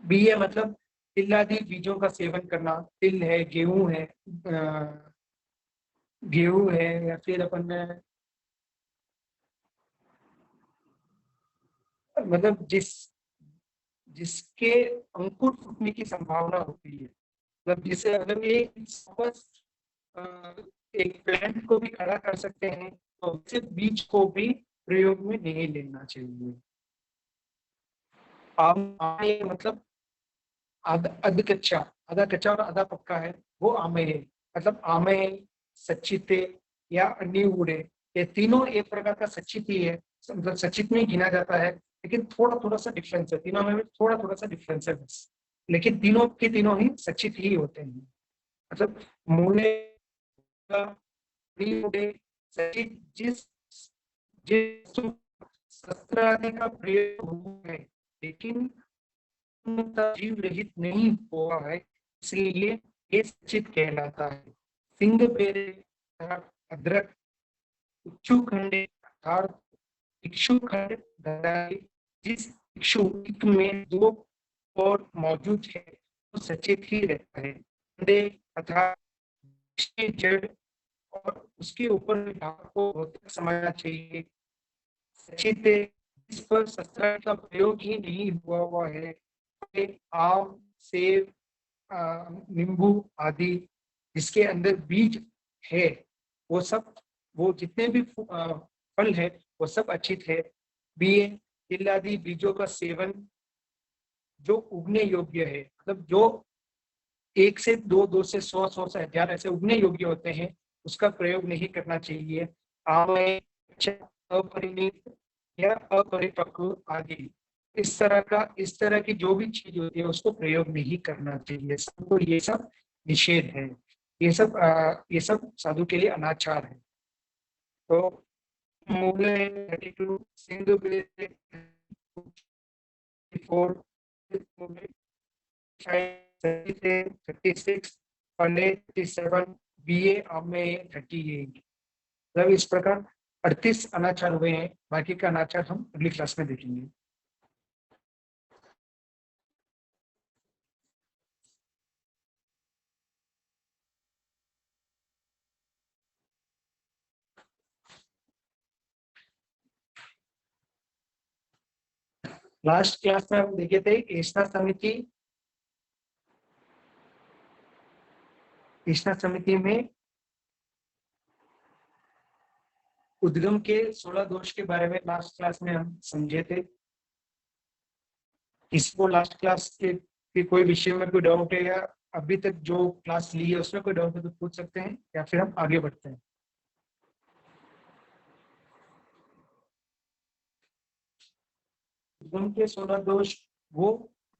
बीए मतलब तिल आदि बीजों का सेवन करना, तिल है, गेहूं है या फिर अपन में मतलब जिसके अंकुर फूटने की संभावना होती है, मतलब जिसे अगर ये एक प्लांट को भी खड़ा कर सकते हैं तो सिर्फ बीज को भी प्रयोग में नहीं लेना चाहिए। आम मतलब आधा कच्चा, आधा कच्चा और आधा पक्का है, वो आमेय है। मतलब आमेय, सच्चिते या निगूढ़े, ये तीनों एक प्रकार का सच्चित ही है, मतलब सच्चित में गिना जाता है, लेकिन थोड़ा थोड़ा सा डिफरेंस है, तीनों में भी थोड़ा थोड़ा सा डिफरेंस है बस, लेकिन तीनों के तीनों ही सच्चित ही होते हैं। मतलब मूले का निगूढ़े सच्चित जिस जिस शस्त्र आदि का प्रयोग हुआ है लेकिन जीव रहित नहीं हुआ है, इसलिए ये सचित कहलाता है। सिंह बेरे अदरक, इक्षु खंडे अर्थात इक्षु खंड धराई, जिस इक्षु में दो और मौजूद है वो सचेत ही रहता है। खंडे अर्थात जड़ और उसके ऊपर विभाग को भौतिक समझना चाहिए। सचित इस पर शस्त्र का प्रयोग ही नहीं हुआ है। आम, सेब, नींबू आदि जिसके अंदर बीज है, वो सब, वो जितने भी फल है वो सब अचित है। बीए तिल आदि बीजों का सेवन जो उगने योग्य है, मतलब जो 1 से 2, 2 से 100, 100 से 1000 ऐसे उगने योग्य होते हैं, उसका प्रयोग नहीं करना चाहिए। आम में अपरिणित या अपरिपक्व आदि इस तरह की जो भी चीज होती है उसको प्रयोग नहीं करना चाहिए। सबको ये सब निषेध है। ये सब साधु के लिए अनाचार है। तो मूले 32, सिंधु 34, 36, पले 37, बीए में 38। मतलब इस प्रकार 38 अनाचार हुए हैं। बाकी का अनाचार हम अगली क्लास में देखेंगे। लास्ट क्लास में हम देखे थे कृष्णा समिति में उद्गम के 16 दोष के बारे में लास्ट क्लास में हम समझे थे। इसको लास्ट क्लास के कोई विषय में कोई डाउट है या अभी तक जो क्लास ली है उसमें कोई डाउट है तो पूछ सकते हैं, या फिर हम आगे बढ़ते हैं। उद्गम के 16 दोष वो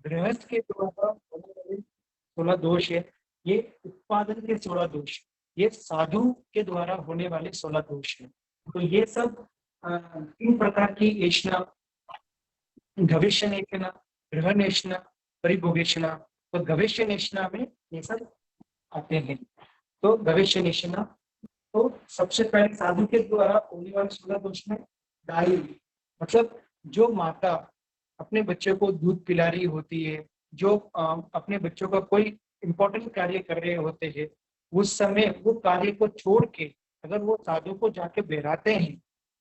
गृहस्थ के द्वारा होने वाले 16 दोष है। ये उत्पादन के 16 दोष, ये साधु के द्वारा होने वाले 16 दोष है। तो ये सब 3 प्रकार की एषणा, भविष्य नेषणा, गृह नेषणा, परिभोगेषणा। तो भविष्य नेषणा में ये सब आते हैं। तो भविष्य नेषणा, तो सबसे पहले साधु के द्वारा होने वाले 16 दोष में दाई, मतलब जो माता अपने बच्चे को दूध पिला रही होती है, जो अपने बच्चों का कोई इंपॉर्टेंट कार्य कर रहे होते हैं, उस समय वो कार्य को छोड़ के अगर वो साधु को जाके बहराते हैं,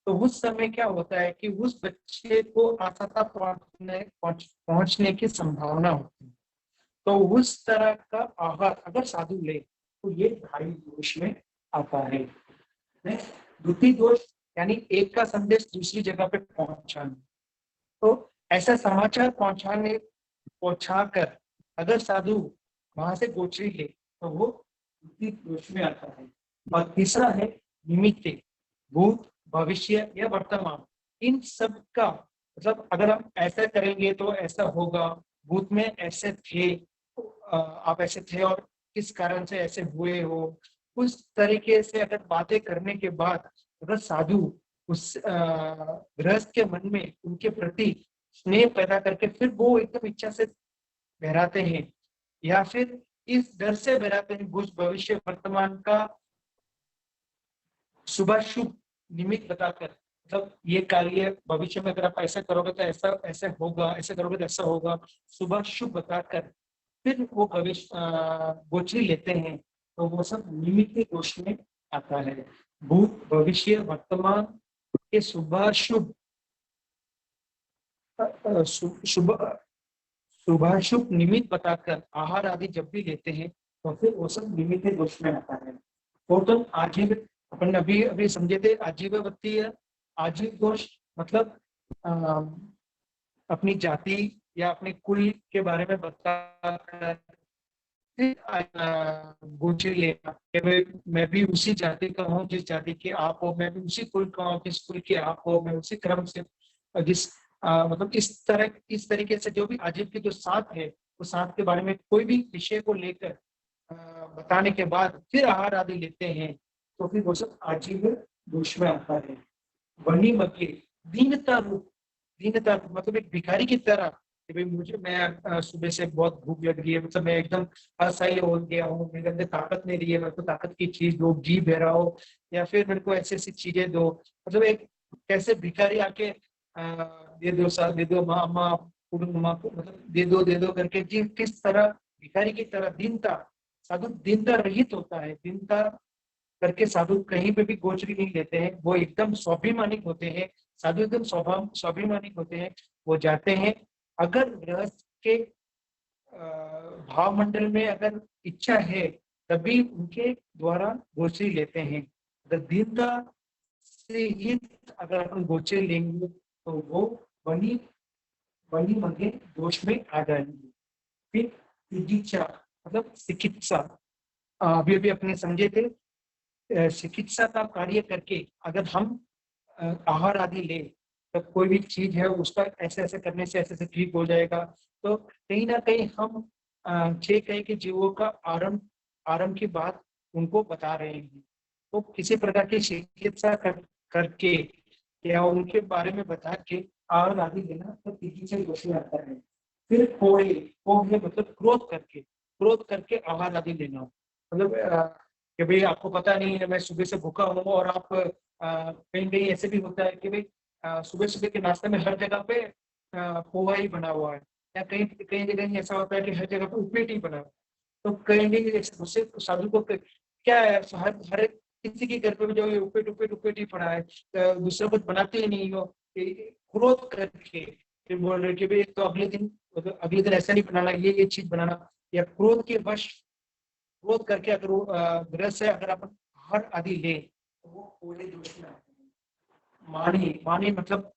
तो उस समय क्या होता है कि उस बच्चे को असफलता पहुंचने की संभावना होती है। तो उस तरह का आहार अगर साधु ले तो ये ढाई दोष में आता है। द्वितीय दोष यानी एक का संदेश दूसरी जगह पे पहुंचाना। तो ऐसा समाचार पहुंचाकर अगर साधु वहां से गोचरी ले तो वो द्वितीय दोष में आता है। और तीसरा है निमित्त, भूत, भविष्य या वर्तमान, इन सब का मतलब अगर हम ऐसा करेंगे तो ऐसा होगा, भूत में ऐसे थे, आप ऐसे थे और किस कारण से ऐसे हुए हो, उस तरीके से अगर बातें करने के बाद अगर साधु उस गृहस्थ के मन में उनके प्रति स्नेह पैदा करके फिर वो एकदम इच्छा से बहराते हैं, या फिर इस डर से बहराते हैं भूत भविष्य वर्तमान का शुभ शुभ निमित्त बताकर, मतलब ये कार्य भविष्य में अगर आप ऐसा करोगे तो ऐसा ऐसा होगा, ऐसा करोगे तो ऐसा होगा, शुभ शुभ बताकर फिर वो भविष्य गोचरी लेते हैं। तो वो सब निमित्त दोष में आता है। भूत भविष्य वर्तमान के शुभ शुभ शुभाशुभ निमित्त बताकर आहार आदि जब भी लेते हैं तो फिर वो सब निमित्त दोष में आता है। टोटल आजीव, अपन अभी अभी समझे थे आजीववत्तीय आजीव दोष, मतलब अपनी जाति या अपने कुल के बारे में बताकर गोचरी लेना, मैं भी उसी जाति का हूँ जिस जाति के आप हो, मैं भी उसी कुल का हूँ जिस कुल के आप हो, मैं उसी क्रम से जिस मतलब इस तरीके से जो भी आजीव के जो साथ है, उस साथ के बारे में कोई भी विषय को लेकर बताने के बाद फिर आहार आदि लेते हैं तो फिर वो सब आजीव दोष में आता है। वही मध्य दीनता रूप मतलब एक भिखारी की तरह कि भाई मुझे, मैं सुबह से बहुत भूख लग रही है, मतलब मैं एकदम असहाय हो गया हूँ, मेरे अंदर ताकत नहीं रही है, मेरे को ताकत की चीज दो, घी बह रहा हो, या फिर मेरे को ऐसी ऐसी चीजें दो, मतलब एक कैसे भिखारी आके दे दो सर, दे दो माँ माँ, मतलब दे दो करके जी, किस तरह भिखारी की तरह दीनता, साधु दीनता रहित होता है, दीनता करके साधु कहीं पे भी गोचरी नहीं लेते हैं, वो एकदम स्वाभिमानिक होते हैं। साधु एकदम स्वाभिमानिक होते हैं। वो जाते हैं, अगर गृहस्थ के भाव मंडल में अगर इच्छा है तभी उनके द्वारा गोचरी लेते हैं। अगर दीनता से हित अगर अपन गोचरी लेंगे तो वो वही वही मध्य दोष में आ जाएंगे। फिर चिकित्सा मतलब चिकित्सा, अभी अभी अपने समझे थे, चिकित्सा का कार्य करके अगर हम आहार आदि ले, तब कोई भी चीज है उसका ऐसे ऐसे करने से ऐसे ऐसे ठीक हो जाएगा। तो कहीं ना कहीं हम छह कई के जीवों का आरंभ आरंभ की बात उनको बता रहे हैं। तो किसी प्रकार की चिकित्सा करके या उनके बारे में बता के आहार आदि लेना तो तीसरी से दोषी आता है। फिर कोड़े कोड़े मतलब क्रोध करके आहार आदि लेना, मतलब कि भाई आपको पता नहीं है मैं सुबह से भूखा हूँ, और आप कहीं कहीं ऐसे भी होता है कि भाई सुबह सुबह के नाश्ते में हर जगह पे पोहा ही बना हुआ है, या कहीं कहीं जगह ऐसा होता है कि हर जगह पे उपीट ही बना हुआ है। तो कहीं नहीं उससे साधु को क्या है, हर एक किसी के घर पे भी जो उपीट उपीट उपीट ही पड़ा है, दूसरा कुछ बनाते ही नहीं हो, क्रोध करके फिर बोल रहे कि भाई तो अगले दिन ऐसा नहीं बनाना, ये चीज बनाना, या क्रोध के वश क्रोध करके अगर वो गृहस्थ से अगर अपन हर आदि ले तो वो पूरे दोष में आते हैं। मानी मानी मतलब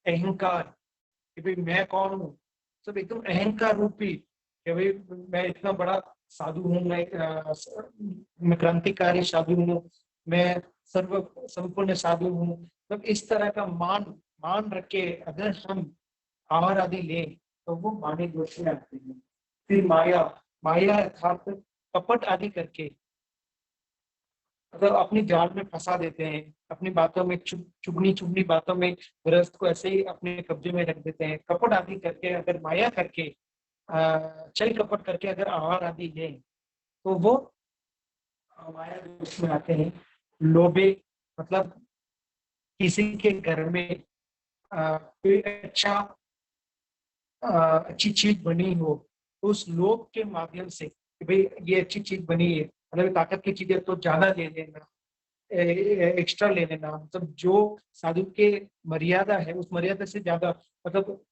अहंकार, कि भाई मैं कौन हूँ, सब एकदम अहंकार रूपी कि भाई मैं इतना बड़ा साधु हूँ, मैं क्रांतिकारी साधु हूँ, मैं सर्व संपूर्ण साधु हूँ। मतलब इस तरह का मान मान रख के अगर हम आहार आदि लें तो वो माने दोष में आते हैं। फिर माया माया अर्थात कपट आदि करके मतलब अपनी जाल में फंसा देते हैं, अपनी बातों में चुगनी चुगनी बातों में गृहस्थ को ऐसे ही अपने कब्जे में रख देते हैं। कपट आदि करके अगर माया करके छल कपट करके अगर आहार आदि लें तो वो माया दोष में आते हैं। लोभे मतलब किसी के घर में कोई अच्छी चीज बनी हो तो उस लोभ के माध्यम से कि भाई ये अच्छी चीज बनी है, मतलब ताकत की चीजें तो ज्यादा ले लेना, एक्स्ट्रा ले लेना, मतलब जो साधु के मर्यादा है उस मर्यादा से ज्यादा, मतलब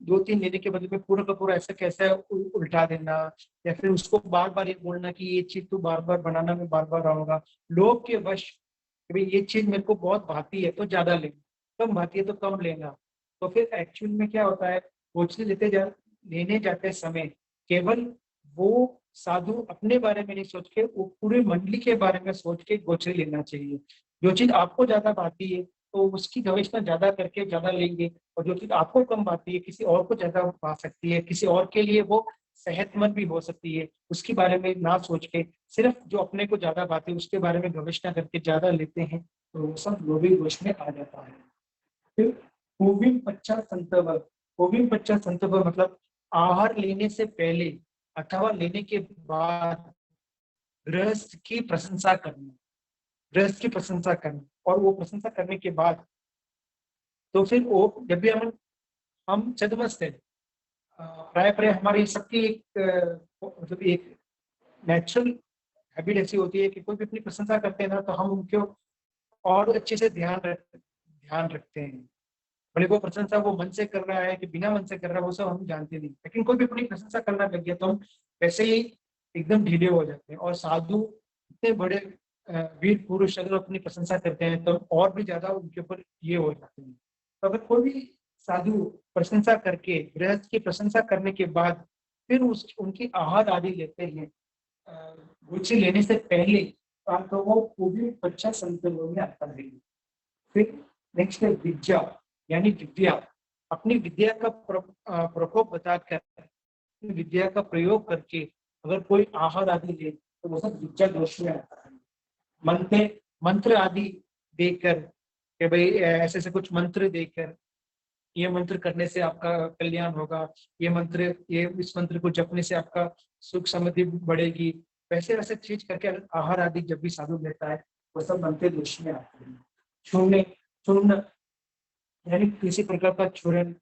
दो तीन लेने के बदले में पूरा का पूरा ऐसा कैसा उल्टा देना, या फिर उसको बार बार ये बोलना कि ये चीज तू बार बार बनाना, मैं बार बार आऊंगा। लोभ के वश कि भाई ये चीज मेरे को बहुत भाती है तो ज्यादा लेना, कम भाती है तो कम लेना। तो फिर एक्चुअल में क्या होता है, गोचरी लेने जाते समय केवल वो साधु अपने बारे में नहीं सोच के वो पूरे मंडली के बारे में सोच के गोचरी लेना चाहिए। जो चीज आपको ज्यादा भाती है तो उसकी गवेषणा ज्यादा करके ज्यादा लेंगे, और जो चीज आपको कम भाती है किसी और को ज्यादा भा सकती है, किसी और के लिए वो सेहतमंद भी हो सकती है, उसके बारे में ना सोच के सिर्फ जो अपने को ज्यादा भाती है उसके बारे में गवेषणा करके ज्यादा लेते हैं, तो वो सब लोभी दोष में आ जाता है। फिर कोविन पच्चा संतव, कोविन पच्चा संतव मतलब आहार लेने से पहले अथवा लेने के बाद गृहस्थ की प्रशंसा करना, गृहस्थ की प्रशंसा करना, और वो प्रशंसा करने के बाद तो फिर वो जब भी हम छदमस्त है, प्राय प्राय हमारी सबकी एक मतलब एक नेचुरल हैबिट ऐसी होती है कि कोई भी अपनी प्रशंसा करते हैं ना तो हम उनके और अच्छे से ध्यान रखते हैं। भले वो प्रशंसा वो मन से कर रहा है कि बिना मन से कर रहा है वो सब हम जानते नहीं, लेकिन कोई भी अपनी प्रशंसा करना लग गया तो हम वैसे ही एकदम ढीले हो जाते हैं। और साधु इतने बड़े वीर पुरुष अगर अपनी प्रशंसा करते हैं तो और भी ज्यादा उनके ऊपर ये हो जाते हैं। तो अगर कोई भी साधु प्रशंसा करके गृहस्थ की प्रशंसा करने के बाद फिर उनकी आहार आदि लेते हैं रुचि लेने से पहले, तो वो भी अच्छा संतुलन में आता है। फिर नेक्स्ट है विद्या, यानी विद्या अपनी विद्या का प्रकोप बताकर विद्या का प्रयोग करके अगर कोई आहार आदि ले तो वो सब विद्या दोष में आता है। मंत्र मंत्र आदि देकर कि भाई ऐसे ऐसे कुछ मंत्र देकर ये मंत्र करने से आपका कल्याण होगा, ये इस मंत्र को जपने से आपका सुख समृद्धि बढ़ेगी, वैसे वैसे चीज करके आहार आदि जब भी साधु लेता है वो सब मंत्र दोष में आते हैं। चूर्ण चूर्ण यानी किसी प्रकार का चूर्ण,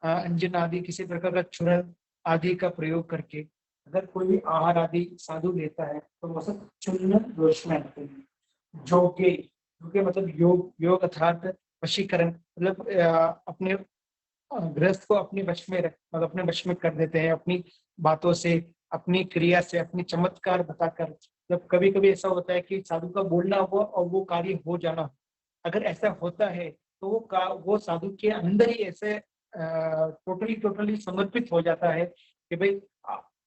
अंजन आदि किसी प्रकार का चूर्ण आदि का प्रयोग करके अगर कोई भी आहार आदि साधु लेता है तो वो सब चूर्ण दोष में आते हैं। जोगे, जोगे मतलब योग, योग अर्थात वशीकरण, मतलब अपने गृहस्थ को अपने वश में रख, मतलब अपने वश में कर देते हैं अपनी बातों से, अपनी क्रिया से, अपनी चमत्कार बताकर। मतलब कभी कभी ऐसा होता है कि साधु का बोलना हुआ और वो कार्य हो जाना हो। अगर ऐसा होता है तो वो साधु के अंदर ही ऐसे टोटली टोटली समर्पित हो जाता है कि भाई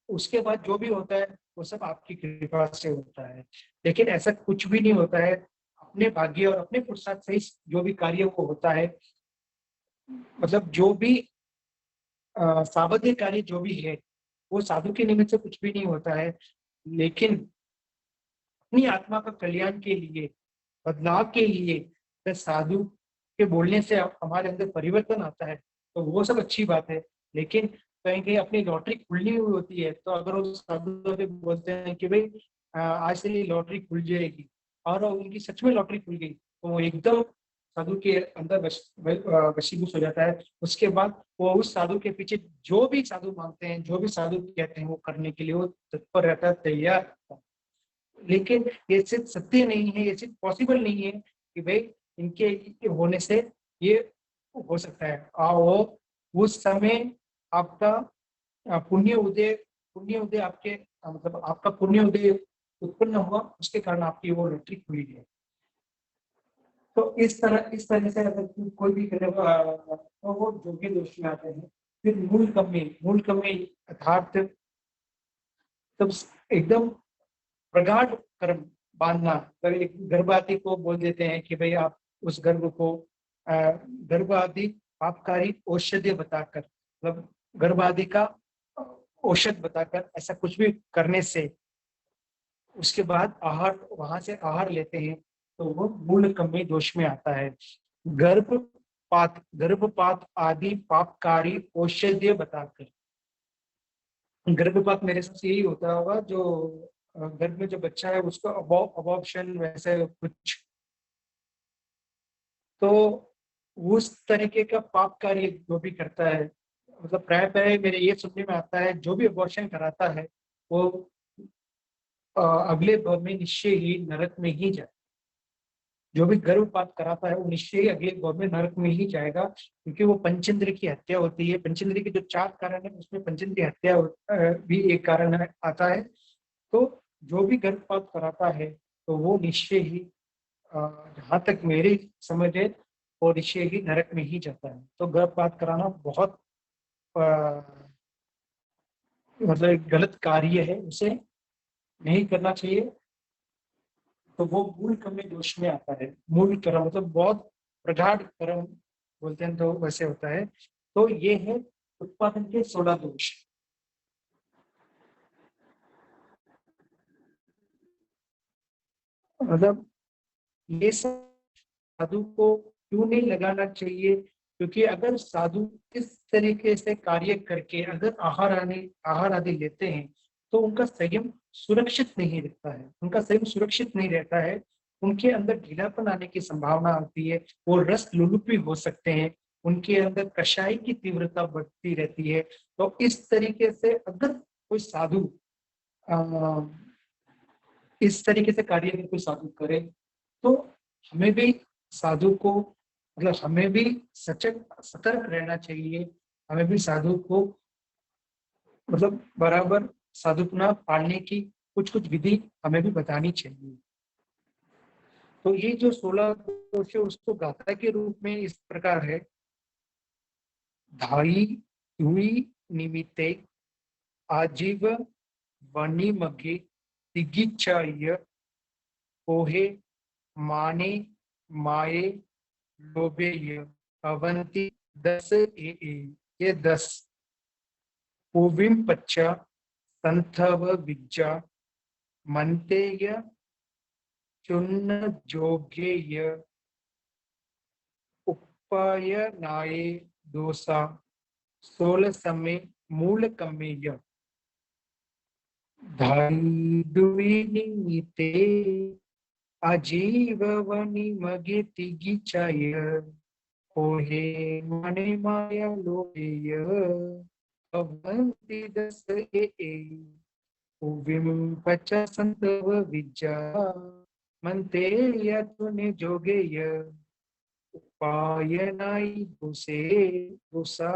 उसके बाद जो भी होता है वो सब आपकी कृपा से होता है। लेकिन ऐसा कुछ भी नहीं होता है, अपने भाग्य और अपने पुरुषार्थ से ही जो भी कार्य वो होता है। मतलब जो भी सावध्य कार्य जो भी है वो साधु के निमित्त से कुछ भी नहीं होता है, लेकिन अपनी आत्मा का कल्याण के लिए, बदलाव के लिए, तो साधु के बोलने से हमारे अंदर परिवर्तन आता है तो वो सब अच्छी बात है। लेकिन कहीं कहीं अपनी लॉटरी खुलनी हुई होती है तो अगर वो साधु से बोलते हैं कि भाई आज से ये लॉटरी खुल जाएगी, और उनकी सच में लॉटरी खुल गई, तो वो एकदम साधु के अंदर वशीभूत हो जाता है। उसके बाद वो उस साधु के पीछे जो भी साधु मांगते हैं, जो भी साधु कहते हैं वो करने के लिए वो तत्पर रहता है, तैयार रहता है। लेकिन ये सिर्फ सत्य नहीं है, ये सिर्फ पॉसिबल नहीं है कि भाई इनके होने से ये हो सकता है। वो उस समय आपका पुण्य उदय, पुण्य उदय आपके मतलब आपका पुण्य उदय उत्पन्न हुआ, उसके कारण आपकी वो लॉटरी खुली है। तो इस तरह से अगर कोई भी करे तो वो जोग्य दोष में आते हैं। फिर मूल कमी अर्थात तब एकदम प्रगाढ़ कर्म बांधना। तो एक गर्भवती को बोल देते हैं कि भाई आप उस गर्भ को गर्भ आदि पापकारी औषधि बताकर, मतलब गर्भ आदि का औषध बताकर ऐसा कुछ भी करने से उसके बाद आहार, वहां से आहार लेते हैं तो वो मूल कमी दोष में आता है। गर्भपात आदि पापकारी औषधि बताकर। गर्भपात मेरे से यही होता होगा जो गर्भ में जो बच्चा है उसको अबॉर्प्शन वैसे कुछ, तो उस तरीके का पाप कार्य जो भी करता है, मतलब प्राय प्राय मेरे ये सुनने में आता है जो भी अबॉर्शन कराता है वो अगले भव में निश्चय ही नरक में ही जाए। जो भी गर्भपात कराता है वो निश्चय ही अगले भव में नरक में ही जाएगा, क्योंकि वो पंचेंद्र की हत्या होती है। पंचेंद्र की जो 4 कारण है उसमें पंचेंद्र की हत्या भी एक कारण आता है। तो जो भी गर्भपात कराता है तो वो निश्चय ही जहाँ तक मेरी समझ है वो निश्चय ही नरक में ही जाता है। तो गर्भपात कराना बहुत मतलब एक गलत कार्य है, उसे नहीं करना चाहिए। तो वो मूल कर्म दोष में आता है। मूल कर्म मतलब बहुत प्रगाढ़ कर्म बोलते हैं तो वैसे होता है। तो ये है उत्पादन के 16 दोष। मतलब ये सब साधु को क्यों नहीं लगाना चाहिए, क्योंकि अगर साधु इस तरीके से कार्य करके अगर आहार आदि लेते हैं तो उनका संयम सुरक्षित नहीं रहता है, उनका संयम सुरक्षित नहीं रहता है। उनके अंदर ढीलापन आने की संभावना होती है, वो रस लुलुप भी हो सकते हैं, उनके अंदर कषाय की तीव्रता बढ़ती रहती है। तो इस तरीके से अगर कोई साधु इस तरीके से कार्य अगर कोई साधु करे तो हमें भी साधु को मतलब हमें भी सचेत सतर्क रहना चाहिए। हमें भी साधु को मतलब बराबर साधुपना पालने की कुछ कुछ विधि हमें भी बतानी चाहिए। तो ये जो 16 दोष है उसको गाथा के रूप में इस प्रकार है। धाई हुई निमित्ते आजीव वनिमगे तिगिच्छाय पोहे माने माये लोभेय अवंती 10 ये 10 पूविम पच्चा संथव विज्जा मंतेय चुन्न जोगेय उपाय नाये दोसा 16 समय मूल कमेय धारिदुविनीते अजीव वनि मगे तिगिचाय पोहे मने माया लोभेय अवंति 10 उविम पचसंतव विद्या मंते यतुने जोगेय उपायनाई घुसे घुसा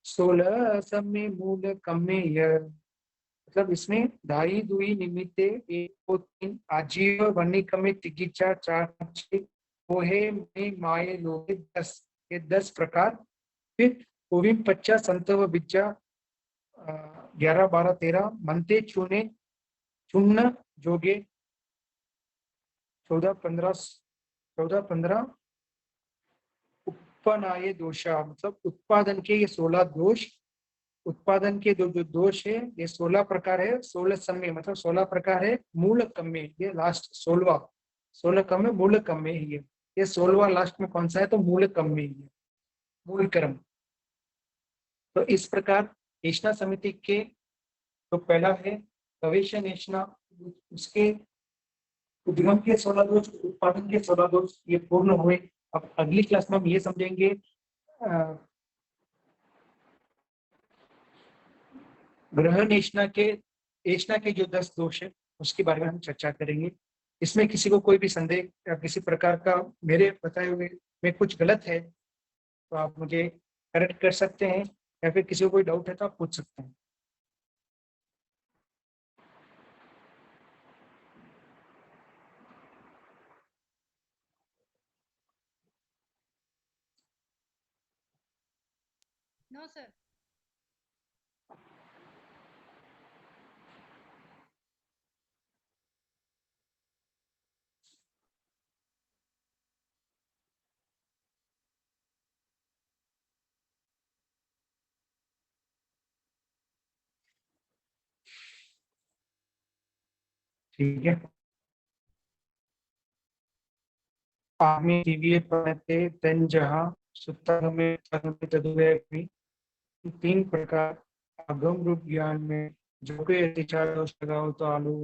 16 समय मूल कमेय। मतलब इसमें धाई दुई निमित्ते एक दो तीन आजीव वनिकमे तिगिचा चार छः मोहे में माये लोहे 10, ये 10 प्रकार। फिर ओविम 50 संतव विद्या 11 12 13 मनते चुने चुन्न जोगे 14 15 उपनाये दोषा, मतलब उत्पादन के ये 16 दोष। उत्पादन के जो दोष है ये 16 प्रकार है। 16 समय मतलब 16 प्रकार है। मूल कम्य ये लास्ट 16 कम्य मूल कम्य ही है। ये 16वां लास्ट में कौन सा है? तो मूल कम्य ही है, मूल कर्म। तो इस प्रकार नेशना समिति के तो पहला है प्रवेश नेशना, उसके उद्गम के 16 दोष, उत्पादन के 16 दोष ये पूर्ण हुए। अब अगली क्लास में हम ये समझेंगे ग्रह नेशना के जो 10 दोष है उसके बारे में हम चर्चा करेंगे। इसमें किसी को कोई भी संदेह या किसी प्रकार का मेरे बताए हुए में कुछ गलत है तो आप मुझे करेक्ट कर सकते हैं, या फिर किसी को कोई डाउट है तो आप पूछ सकते हैं। No sir. ठीक है। आमी दिव्य प्रणते तन जहाँ सुतग में तदुवे अपनी। तीन प्रकार अगम रूप ज्ञान में जो कोई अतिचार दोष लगाओ तो आलू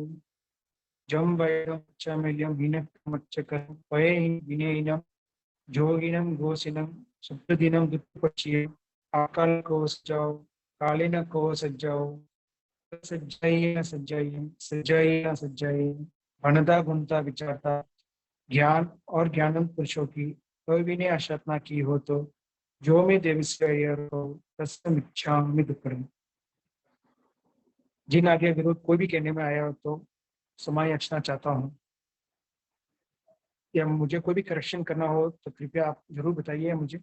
जम वैदम चमेलियम हीन मच्चकम पये विनयिनम जोगिनम घोषिनम सुप्रदिनम दुष्पक्षीय आकाल को सजाओ कालिन को सज्जाओ सज्जाइए न सज्जाइए सज्जाइए न सज्जाइए भणता गुणता विचारता ज्ञान और ज्ञानंत पुरुषों की कोई भी ने आशातना की हो तो जो मैं देवस्य हो तस्म इच्छामि दुक्कड़म। जिन आगे विरोध कोई भी कहने में आया हो तो समय याचना चाहता हूँ, या मुझे कोई भी करेक्शन करना हो तो कृपया आप जरूर बताइए मुझे।